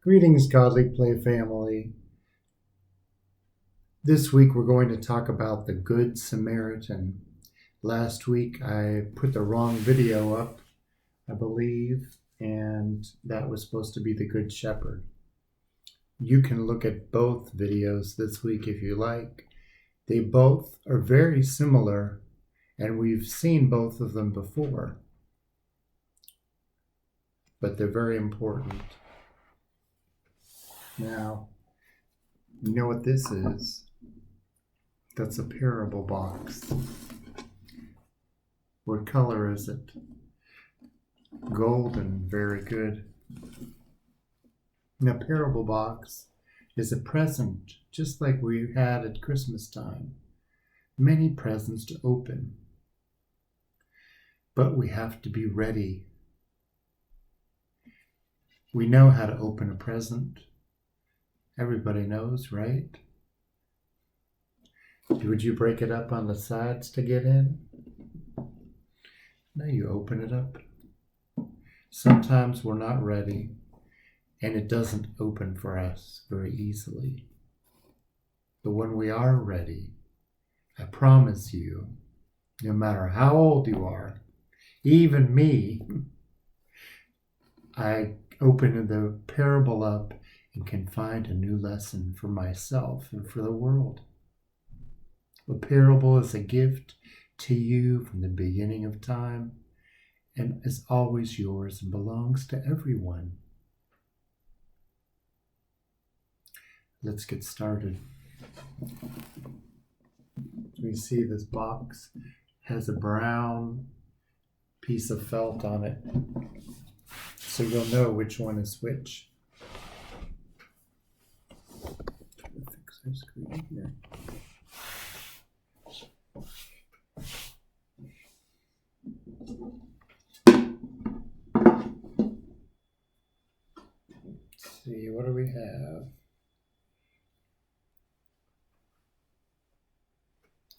Greetings, Godly Play family. This week we're going to talk about the Good Samaritan. Last week I put the wrong video up, I believe, and that was supposed to be the Good Shepherd. You can look at both videos this week if you like. They both are very similar, and we've seen both of them before, but they're very important. Now, you know what this is? That's a parable box. What color is it? Golden, very good. And a parable box is a present, just like we had at Christmas time. Many presents to open. But we have to be ready. We know how to open a present. Everybody knows, right? Would you break it up on the sides to get in? No, you open it up. Sometimes we're not ready, and it doesn't open for us very easily. But when we are ready, I promise you, no matter how old you are, even me, I open the parable up and can find a new lesson for myself and for the world. The parable is a gift to you from the beginning of time and is always yours and belongs to everyone. Let's get started. We see this box has a brown piece of felt on it, so you'll know which one is which. Fix our screen here. Let's see, what do we have?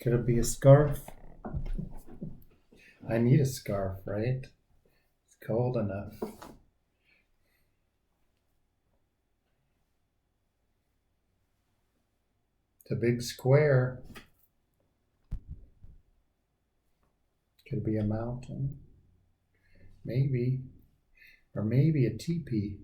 Could it be a scarf? I need a scarf, right? It's cold enough. It's a big square. Could be a mountain. Maybe. Or maybe a teepee.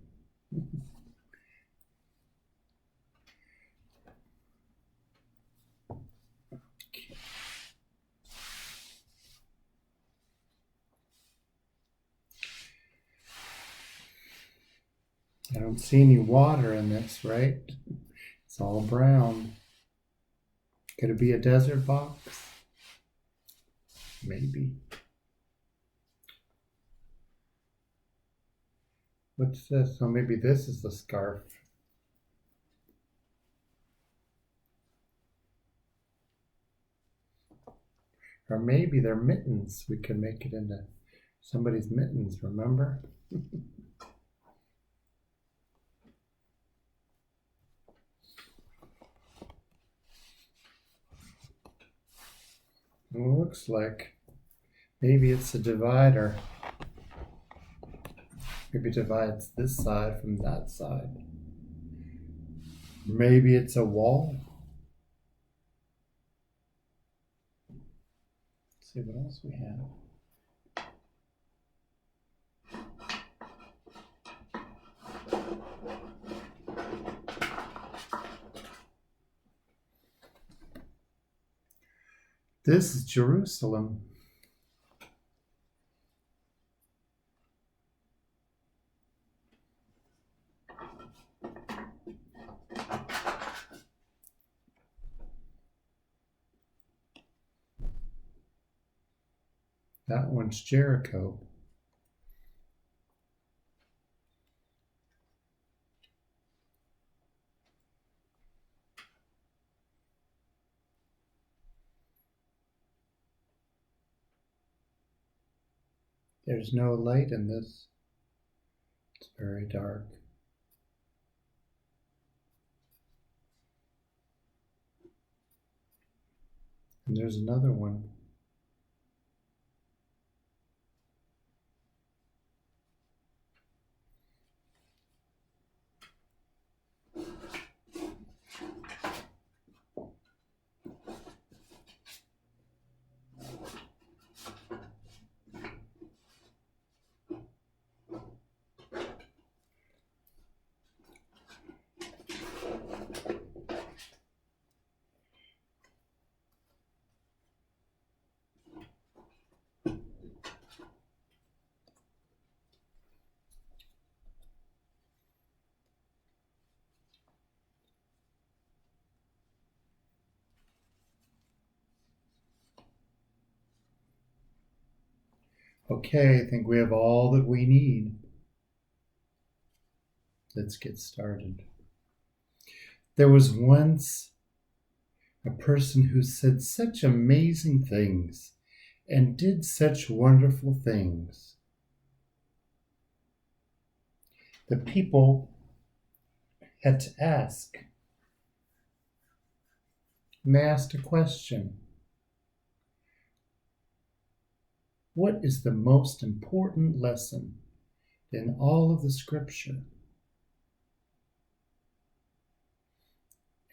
I don't see any water in this, right? It's all brown. Could it be a desert box? Maybe. What's this? Oh, maybe this is the scarf. Or maybe they're mittens. We could make it into somebody's mittens, remember? It looks like maybe it's a divider. Maybe it divides this side from that side. Maybe it's a wall. Let's see what else we have. This is Jerusalem. That one's Jericho. There's no light in this. It's very dark. And there's another one. Okay, I think we have all that we need. Let's get started. There was once a person who said such amazing things and did such wonderful things. The people had to ask. And they asked a question. What is the most important lesson in all of the scripture?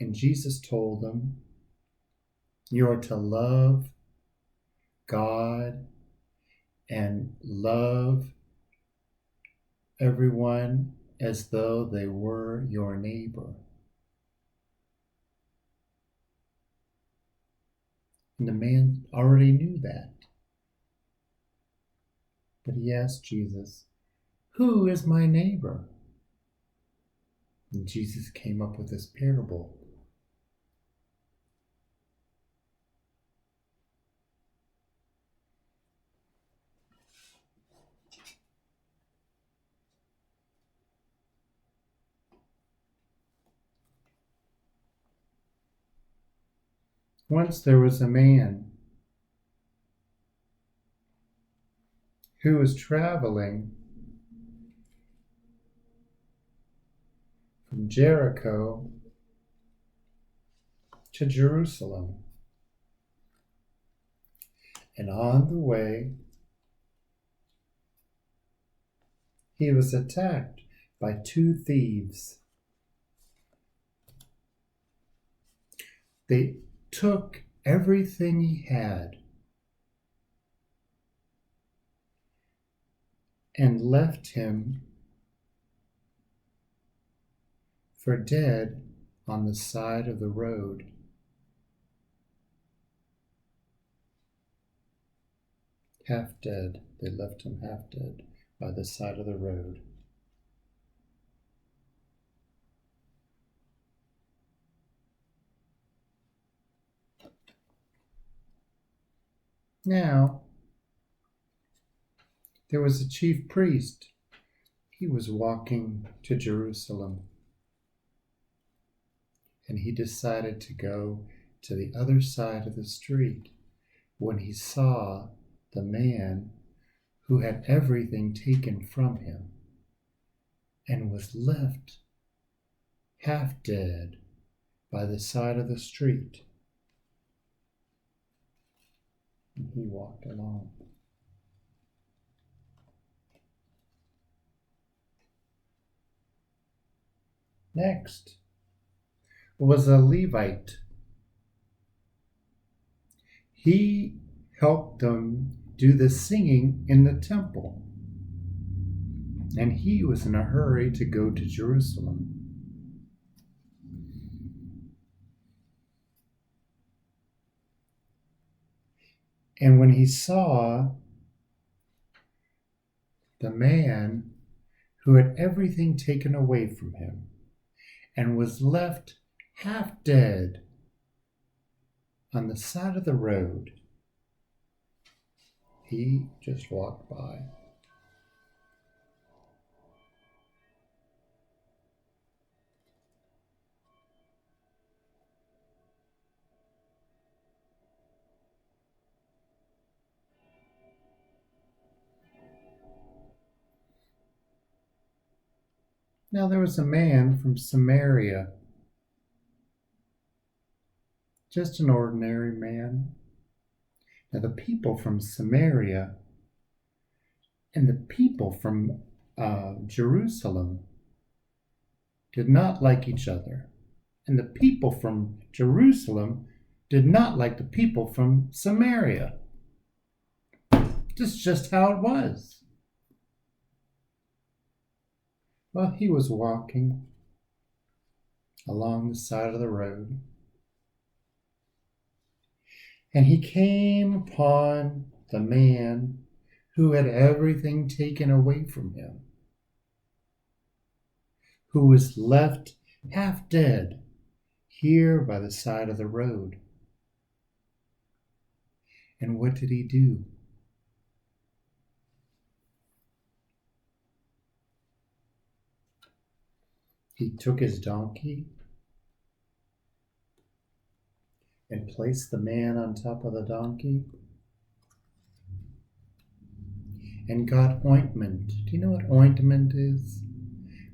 And Jesus told them, you are to love God and love everyone as though they were your neighbor. And the man already knew that. But he asked Jesus, who is my neighbor? And Jesus came up with this parable. Once there was a man who was traveling from Jericho to Jerusalem. And on the way, he was attacked by two thieves. They took everything he had and left him for dead on the side of the road. Half dead. They left him half dead by the side of the road. Now, there was a chief priest. He was walking to Jerusalem, and he decided to go to the other side of the street when he saw the man who had everything taken from him and was left half dead by the side of the street. And he walked along. Next was a Levite. He helped them do the singing in the temple, and he was in a hurry to go to Jerusalem. And when he saw the man who had everything taken away from him and was left half dead on the side of the road, he just walked by. Now there was a man from Samaria, just an ordinary man. Now the people from Samaria and the people from Jerusalem did not like each other. And the people from Jerusalem did not like the people from Samaria. This is just how it was. Well, he was walking along the side of the road, and he came upon the man who had everything taken away from him, who was left half dead here by the side of the road. And what did he do? He took his donkey and placed the man on top of the donkey and got ointment. Do you know what ointment is?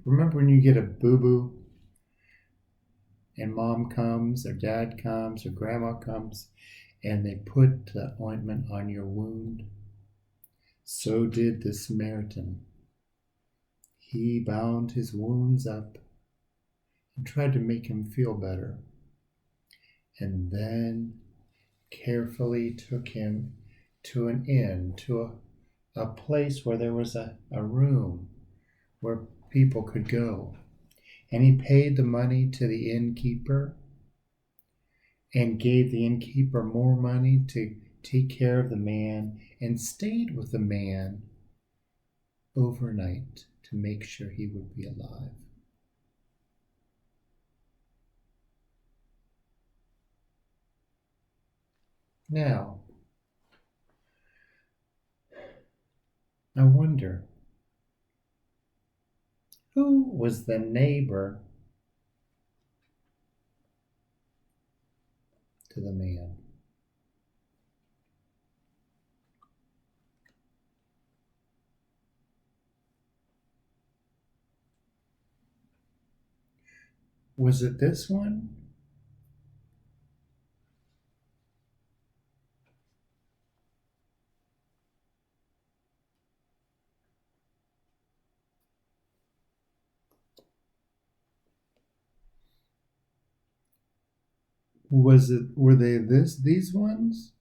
Remember when you get a boo-boo and mom comes or dad comes or grandma comes and they put the ointment on your wound? So did the Samaritan. He bound his wounds up and tried to make him feel better, and then carefully took him to an inn, to a place where there was a room where people could go. And he paid the money to the innkeeper and gave the innkeeper more money to take care of the man and stayed with the man overnight to make sure he would be alive. Now, I wonder, who was the neighbor to the man? Was it this one? Were they these ones?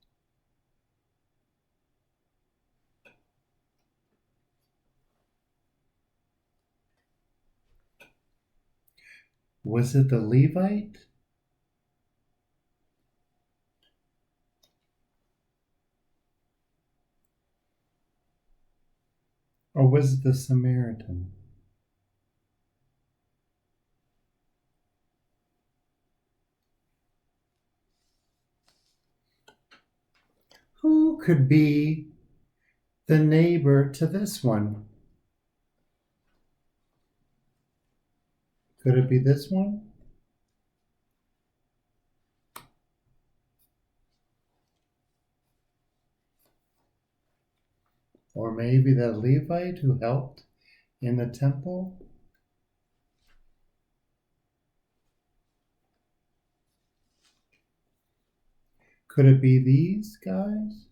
Was it the Levite? Or was it the Samaritan? Who could be the neighbor to this one? Could it be this one? Or maybe the Levite who helped in the temple? Could it be these guys?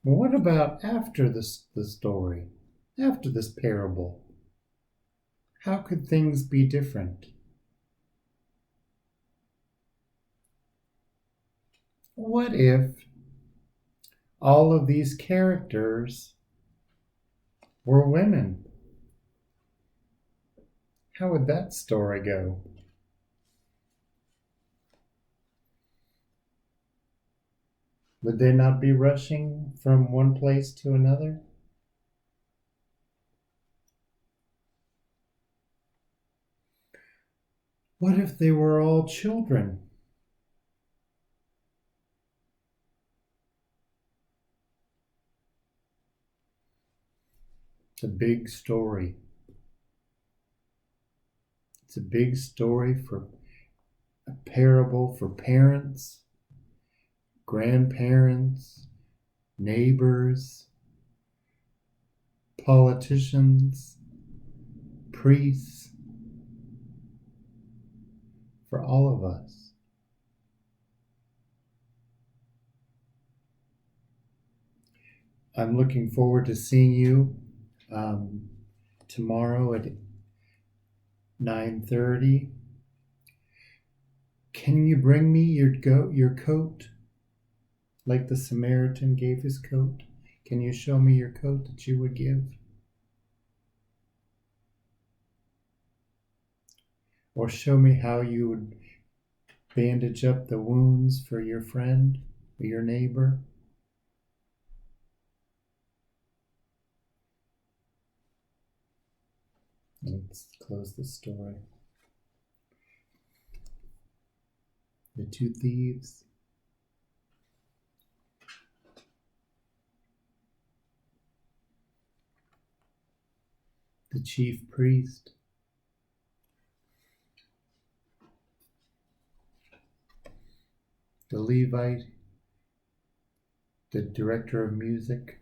Well, what about after the story? After this parable? How could things be different? What if all of these characters were women? How would that story go? Would they not be rushing from one place to another? What if they were all children? It's a big story. It's a big story for a parable for parents, grandparents, neighbors, politicians, priests, for all of us. I'm looking forward to seeing you tomorrow at 9:30. Can you bring me your coat, like the Samaritan gave his coat? Can you show me your coat that you would give? Or show me how you would bandage up the wounds for your friend or your neighbor? Let's close the story. The two thieves. the chief priest, the Levite, the director of music,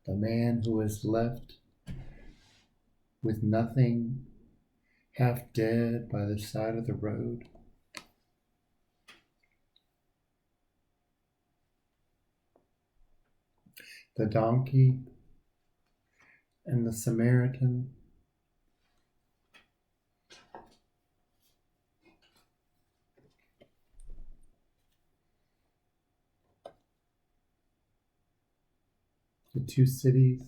the man who was left with nothing, half dead by the side of the road, the donkey, and the Samaritan, the two cities,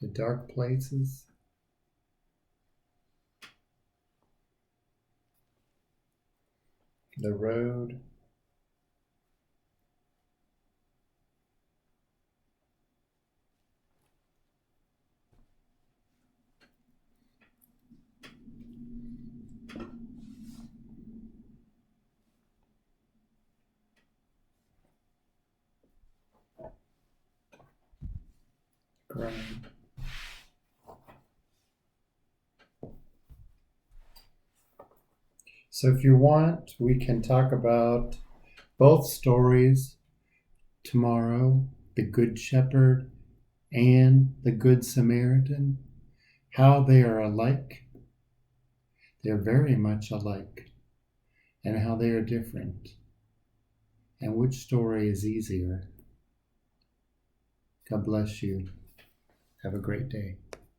the dark places, the road, ground. So if you want, we can talk about both stories tomorrow, the Good Shepherd and the Good Samaritan, how they are alike. They're very much alike, and how they are different, and which story is easier. God bless you. Have a great day.